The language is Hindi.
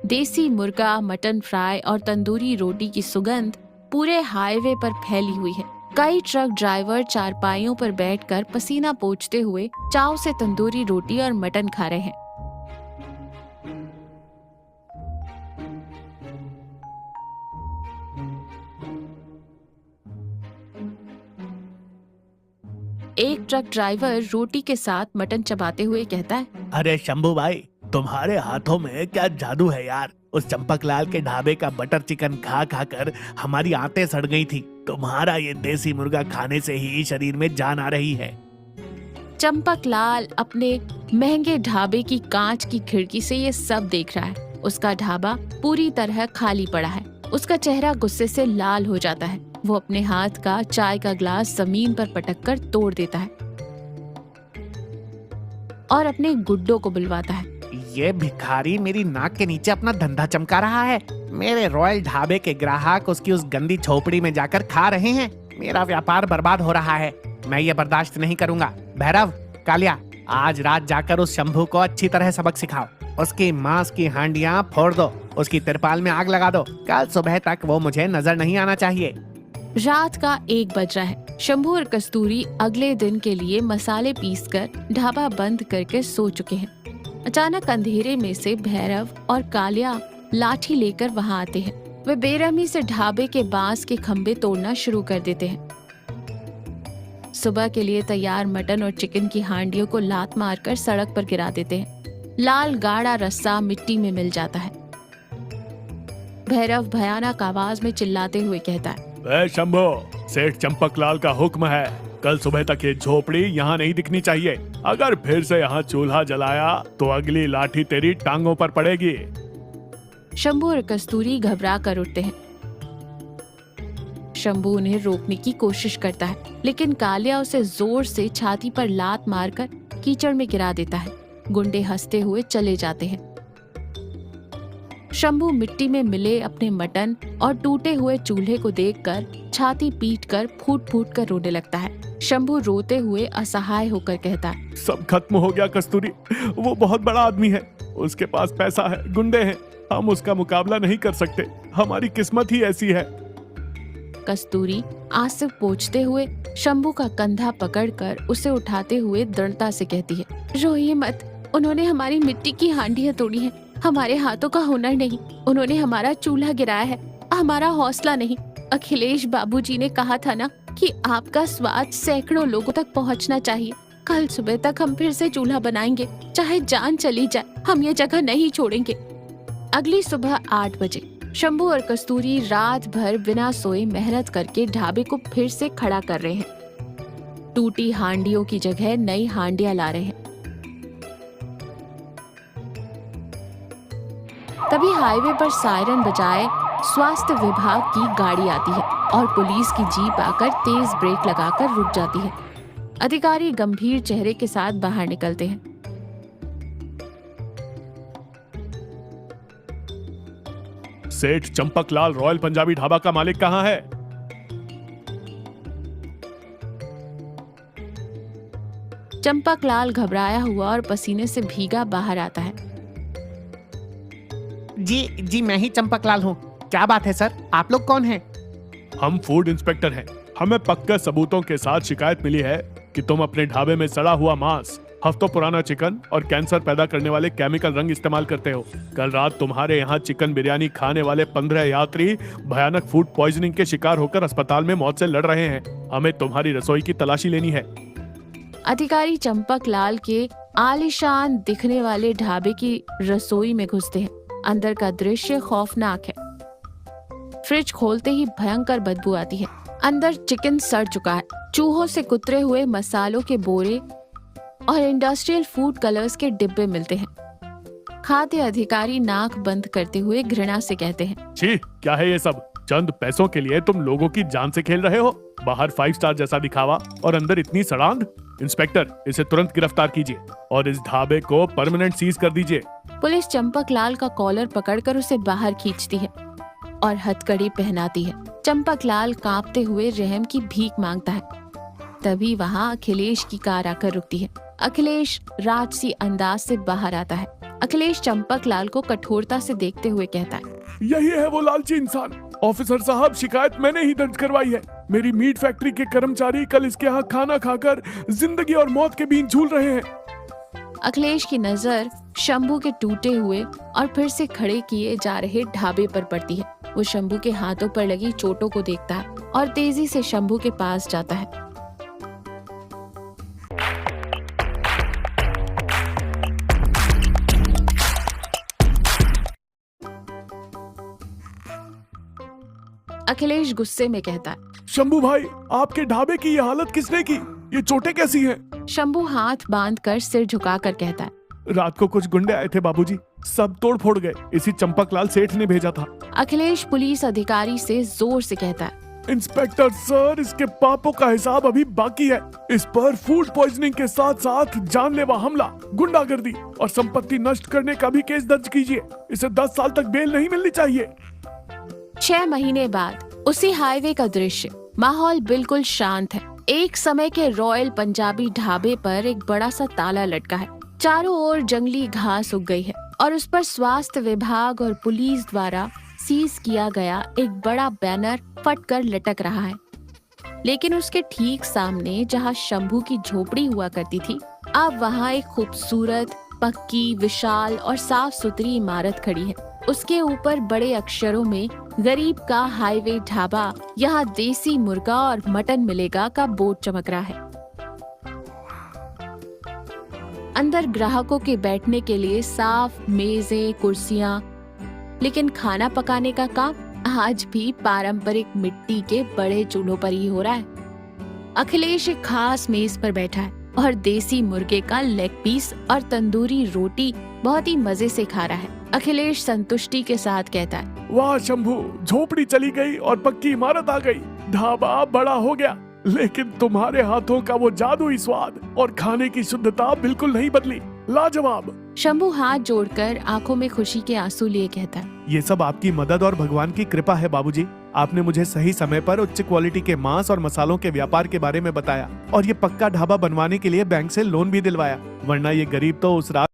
देसी मुर्गा, मटन फ्राई और तंदूरी रोटी की सुगंध पूरे हाईवे पर फैली हुई है। कई ट्रक ड्राइवर चारपाइयों पर बैठकर पसीना पोंछते हुए चाव से तंदूरी रोटी और मटन खा रहे हैं। एक ट्रक ड्राइवर रोटी के साथ मटन चबाते हुए कहता है, अरे शंभू भाई, तुम्हारे हाथों में क्या जादू है यार। उस चंपकलाल के ढाबे का बटर चिकन खा खा कर हमारी आंतें सड़ गई थी। तुम्हारा ये देसी मुर्गा खाने से ही शरीर में जान आ रही है। चंपकलाल अपने महंगे ढाबे की कांच की खिड़की से ये सब देख रहा है। उसका ढाबा पूरी तरह खाली पड़ा है। उसका चेहरा गुस्से से लाल हो जाता है। वो अपने हाथ का चाय का ग्लास जमीन पर पटककर तोड़ देता है और अपने गुड्डों को बुलवाता है। ये भिखारी मेरी नाक के नीचे अपना धंधा चमका रहा है। मेरे रॉयल ढाबे के ग्राहक उसकी उस गंदी झोपड़ी में जाकर खा रहे हैं। मेरा व्यापार बर्बाद हो रहा है। मैं ये बर्दाश्त नहीं करूंगा। भैरव, कालिया, आज रात जाकर उस शंभू को अच्छी तरह सबक सिखाओ। उसकी मांस की हांडियां फोड़ दो, उसकी तिरपाल में आग लगा दो। कल सुबह तक वो मुझे नजर नहीं आना चाहिए। रात का 1 बज रहा है। शंभू और कस्तूरी अगले दिन के लिए मसाले पीसकर ढाबा बंद करके सो चुके हैं। अचानक अंधेरे में से भैरव और कालिया लाठी लेकर वहां आते हैं। वे बेरहमी से ढाबे के बांस के खंभे तोड़ना शुरू कर देते हैं। सुबह के लिए तैयार मटन और चिकन की हांडियों को लात मारकर सड़क पर गिरा देते हैं। लाल गाढ़ा रस्सा मिट्टी में मिल जाता है। भैरव भयानक आवाज में चिल्लाते हुए कहता है, शंभू, सेठ चंपकलाल का हुक्म है, कल सुबह तक ये झोपड़ी यहाँ नहीं दिखनी चाहिए। अगर फिर से यहाँ चूल्हा जलाया तो अगली लाठी तेरी टांगों पर पड़ेगी। शंभू और कस्तूरी घबरा कर उठते हैं। शंभू उन्हें रोकने की कोशिश करता है, लेकिन कालिया उसे जोर से छाती पर लात मारकर कीचड़ में गिरा देता है। गुंडे हंसते हुए चले जाते हैं। शंभू मिट्टी में मिले अपने मटन और टूटे हुए चूल्हे को देखकर छाती पीटकर फूट फूट कर रोने लगता है। शंभू रोते हुए असहाय होकर कहता है, सब खत्म हो गया कस्तूरी। वो बहुत बड़ा आदमी है, उसके पास पैसा है, गुंडे हैं, हम उसका मुकाबला नहीं कर सकते। हमारी किस्मत ही ऐसी है। कस्तूरी आंसू पोंछते हुए शंभू का कंधा पकड़कर उसे उठाते हुए दृढ़ता से कहती है, रोइए मत। उन्होंने हमारी मिट्टी की हांडियां तोड़ी हैं। हमारे हाथों का हुनर नहीं। उन्होंने हमारा चूल्हा गिराया है, हमारा हौसला नहीं। अखिलेश बाबूजी ने कहा था ना कि आपका स्वाद सैकड़ों लोगों तक पहुंचना चाहिए। कल सुबह तक हम फिर से चूल्हा बनाएंगे, चाहे जान चली जाए, हम ये जगह नहीं छोड़ेंगे। अगली सुबह 8 बजे शंभू और कस्तूरी रात भर बिना सोए मेहनत करके ढाबे को फिर से खड़ा कर रहे हैं। टूटी हांडियों की जगह नई हांडियां ला रहे हैं। तभी हाईवे पर सायरन बजाए स्वास्थ्य विभाग की गाड़ी आती है और पुलिस की जीप आकर तेज ब्रेक लगाकर रुक जाती है। अधिकारी गंभीर चेहरे के साथ बाहर निकलते हैं। सेठ चंपकलाल रॉयल पंजाबी ढाबा का मालिक कहाँ है? चंपकलाल घबराया हुआ और पसीने से भीगा बाहर आता है। जी, मैं ही चंपकलाल हूँ। क्या बात है सर, आप लोग कौन हैं? हम फूड इंस्पेक्टर हैं। हमें पक्के सबूतों के साथ शिकायत मिली है कि तुम अपने ढाबे में सड़ा हुआ मांस, हफ्तों पुराना चिकन और कैंसर पैदा करने वाले केमिकल रंग इस्तेमाल करते हो। कल रात तुम्हारे यहाँ चिकन बिरयानी खाने वाले 15 यात्री भयानक फूड पॉइजनिंग के शिकार होकर अस्पताल में मौत से लड़ रहे हैं। हमें तुम्हारी रसोई की तलाशी लेनी है। अधिकारी चंपकलाल के आलीशान दिखने वाले ढाबे की रसोई में घुसते हैं। अंदर का दृश्य खौफनाक है। फ्रिज खोलते ही भयंकर बदबू आती है। अंदर चिकन सड़ चुका है। चूहों से कुतरे हुए मसालों के बोरे और इंडस्ट्रियल फूड कलर्स के डिब्बे मिलते हैं। खाद्य अधिकारी नाक बंद करते हुए घृणा से कहते हैं, छी, क्या है ये सब? चंद पैसों के लिए तुम लोगों की जान से खेल रहे हो। बाहर 5 स्टार जैसा दिखावा और अंदर इतनी सड़ांध। इंस्पेक्टर, इसे तुरंत गिरफ्तार कीजिए और इस ढाबे को परमानेंट सीज कर दीजिए। पुलिस चंपकलाल का कॉलर पकड़कर उसे बाहर खींचती है और हथकड़ी पहनाती है। चंपकलाल कांपते हुए रहम की भीख मांगता है। तभी वहां अखिलेश की कार आकर रुकती है। अखिलेश राजसी अंदाज से बाहर आता है। अखिलेश चंपक लाल को कठोरता से देखते हुए कहता है, यही है वो लालची इंसान। ऑफिसर साहब, शिकायत मैंने ही दर्ज करवाई है। मेरी मीट फैक्ट्री के कर्मचारी कल इसके यहाँ खाना खाकर जिंदगी और मौत के बीच झूल रहे हैं। अखिलेश की नजर शंभू के टूटे हुए और फिर से खड़े किए जा रहे ढाबे पर पड़ती है। वो शंभू के हाथों पर लगी चोटों को देखता है और तेजी से शंभू के पास जाता है। अखिलेश गुस्से में कहता है, शंभू भाई, आपके ढाबे की ये हालत किसने की? ये चोटें कैसी हैं? शंभू हाथ बांधकर सिर झुकाकर कहता है, रात को कुछ गुंडे आए थे बाबूजी, सब तोड़ फोड़ गए। इसी चंपकलाल सेठ ने भेजा था। अखिलेश पुलिस अधिकारी से जोर से कहता है, इंस्पेक्टर सर, इसके पापों का हिसाब अभी बाकी है। इस पर फूड पॉइजनिंग के साथ साथ जानलेवा हमला, गुंडागर्दी और संपत्ति नष्ट करने का भी केस दर्ज कीजिए। इसे 10 साल तक बेल नहीं मिलनी चाहिए। 6 महीने बाद उसी हाईवे का दृश्य। माहौल बिल्कुल शांत है। एक समय के रॉयल पंजाबी ढाबे पर एक बड़ा सा ताला लटका है। चारों ओर जंगली घास उग गई है और उस पर स्वास्थ्य विभाग और पुलिस द्वारा सीज किया गया एक बड़ा बैनर फटकर लटक रहा है। लेकिन उसके ठीक सामने जहां शंभू की झोपड़ी हुआ करती थी, अब वहां एक खूबसूरत, पक्की, विशाल और साफ सुथरी इमारत खड़ी है। उसके ऊपर बड़े अक्षरों में गरीब का हाईवे ढाबा, यहाँ देसी मुर्गा और मटन मिलेगा का बोर्ड चमक रहा है। अंदर ग्राहकों के बैठने के लिए साफ मेजें, कुर्सियां, लेकिन खाना पकाने का काम आज भी पारंपरिक मिट्टी के बड़े चूल्हों पर ही हो रहा है। अखिलेश एक खास मेज पर बैठा है और देसी मुर्गे का लेग पीस और तंदूरी रोटी बहुत ही मजे से खा रहा है। अखिलेश संतुष्टि के साथ कहता है, वाह शंभू, झोपड़ी चली गई और पक्की इमारत आ गई। ढाबा बड़ा हो गया, लेकिन तुम्हारे हाथों का वो जादुई स्वाद और खाने की शुद्धता बिल्कुल नहीं बदली। लाजवाब। शंभू हाथ जोड़कर आंखों में खुशी के आंसू लिए कहता है, ये सब आपकी मदद और भगवान की कृपा है बाबूजी। आपने मुझे सही समय पर उच्च क्वालिटी के मांस और मसालों के व्यापार के बारे में बताया और ये पक्का ढाबा बनवाने के लिए बैंक से लोन भी दिलवाया, वरना ये गरीब तो उस रात